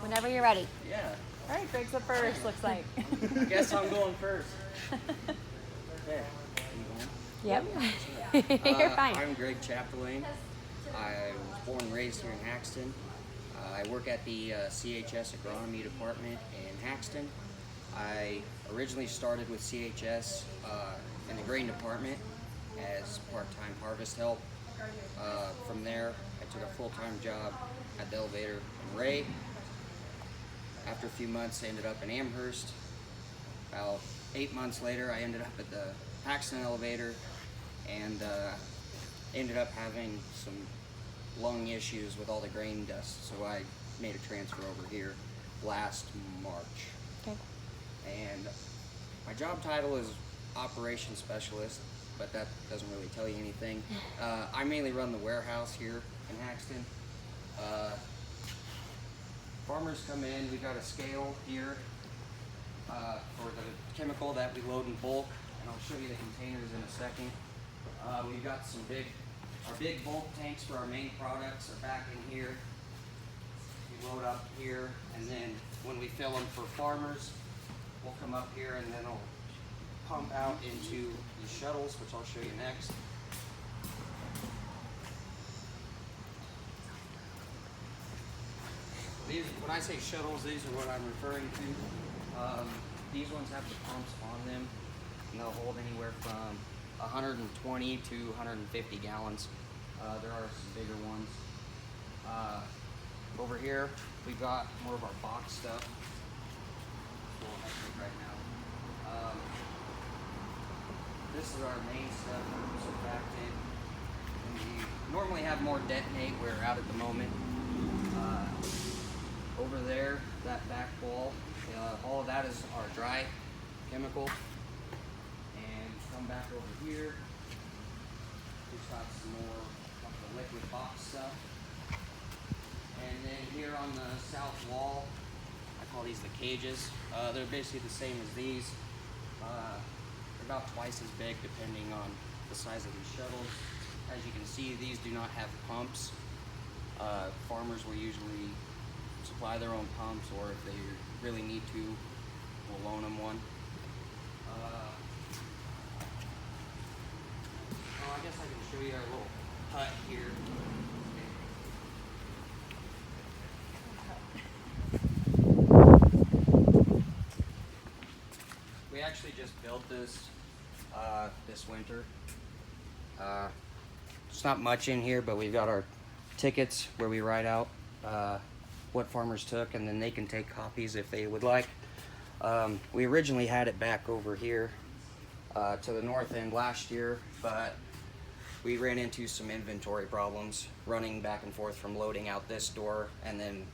Whenever you're ready. Yeah. All right, Greg's up first, looks like. Guess I'm going first. Okay. Yep. You're fine. I'm Greg Chapdelaine. I was born and raised here in Haxton. I work at the CHS Agronomy Department in Haxton. I originally started with CHS in the grain department as part-time harvest help. From there, I took a full-time job at the elevator in Ray. After a few months, I ended up in Amherst. About 8 months later, I ended up at the Haxton elevator and ended up having some lung issues with all the grain dust. So I made a transfer over here last March. Okay. And my job title is operations specialist, but that doesn't really tell you anything. I mainly run the warehouse here in Haxton. Farmers come in, we've got a scale here for the chemical that we load in bulk, and I'll show you the containers in a second. We've got our big bulk tanks for our main products are back in here. We load up here, and then when we fill them for farmers, we'll come up here and then I'll pump out into the shuttles, which I'll show you next. When I say shuttles, these are what I'm referring to. These ones have the pumps on them, and they'll hold anywhere from 120 to 150 gallons. There are some bigger ones. Over here, we've got more of our box stuff. It's a little hectic right now. This is our main stuff, surfactant. And we normally have more detonate. We're out at the moment. Over there, that back wall, all of that is our dry chemical. And come back over here, we've got some more of the liquid box stuff. And then here on the south wall, I call these the cages. They're basically the same as these. They're about twice as big depending on the size of these shuttles. As you can see, these do not have pumps. Farmers will usually supply their own pumps, or if they really need to, we'll loan them one. I guess I can show you our little hut here. We actually just built this this winter. It's not much in here, but we've got our tickets where we write out what farmers took, and then they can take copies if they would like. We originally had it back over here to the north end last year, but we ran into some inventory problems running back and forth from loading out this door and then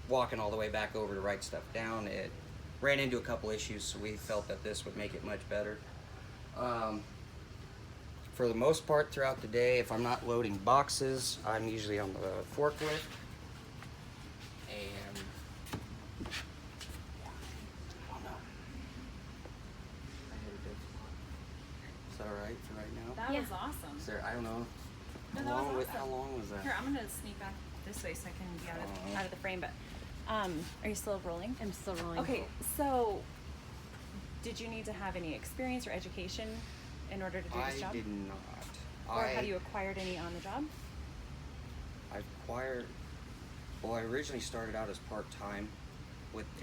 walking all the way back over to write stuff down. It ran into a couple issues, so we felt that this would make it much better. For the most part throughout the day, if I'm not loading boxes, I'm usually on the forklift. And is that all right for right now? That was awesome. Is there, I don't know. No, that was awesome. How long was that? Here, I'm gonna sneak back this way so I can be out of the frame. But are you still rolling? I'm still rolling. Okay, so did you need to have any experience or education in order to do this job? I did not. Or have you acquired any on the job? Well, I originally started out as part-time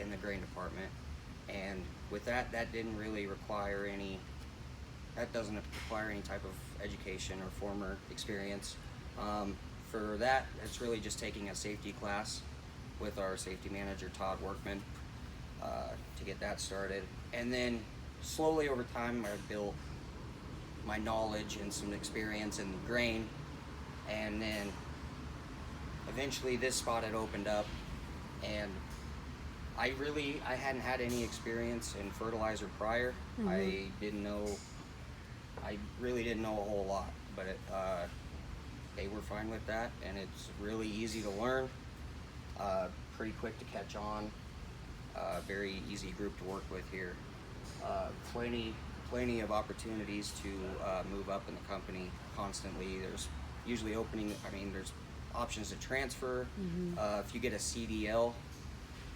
in the grain department, and with that didn't really require that doesn't require any type of education or former experience. For that, it's really just taking a safety class with our safety manager, Todd Workman, to get that started. And then slowly over time, I built my knowledge and some experience in the grain, and then eventually this spot had opened up, and I hadn't had any experience in fertilizer prior. Mm-hmm. I really didn't know a whole lot, but they were fine with that, and it's really easy to learn, pretty quick to catch on, very easy group to work with here. Plenty of opportunities to move up in the company constantly. There's usually there's options to transfer. If you get a CDL,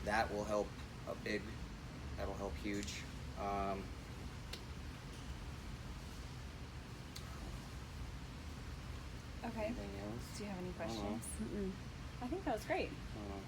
that will help that'll help huge. Okay. Anything else? Do you have any I don't know. questions? I think that was great. I don't know.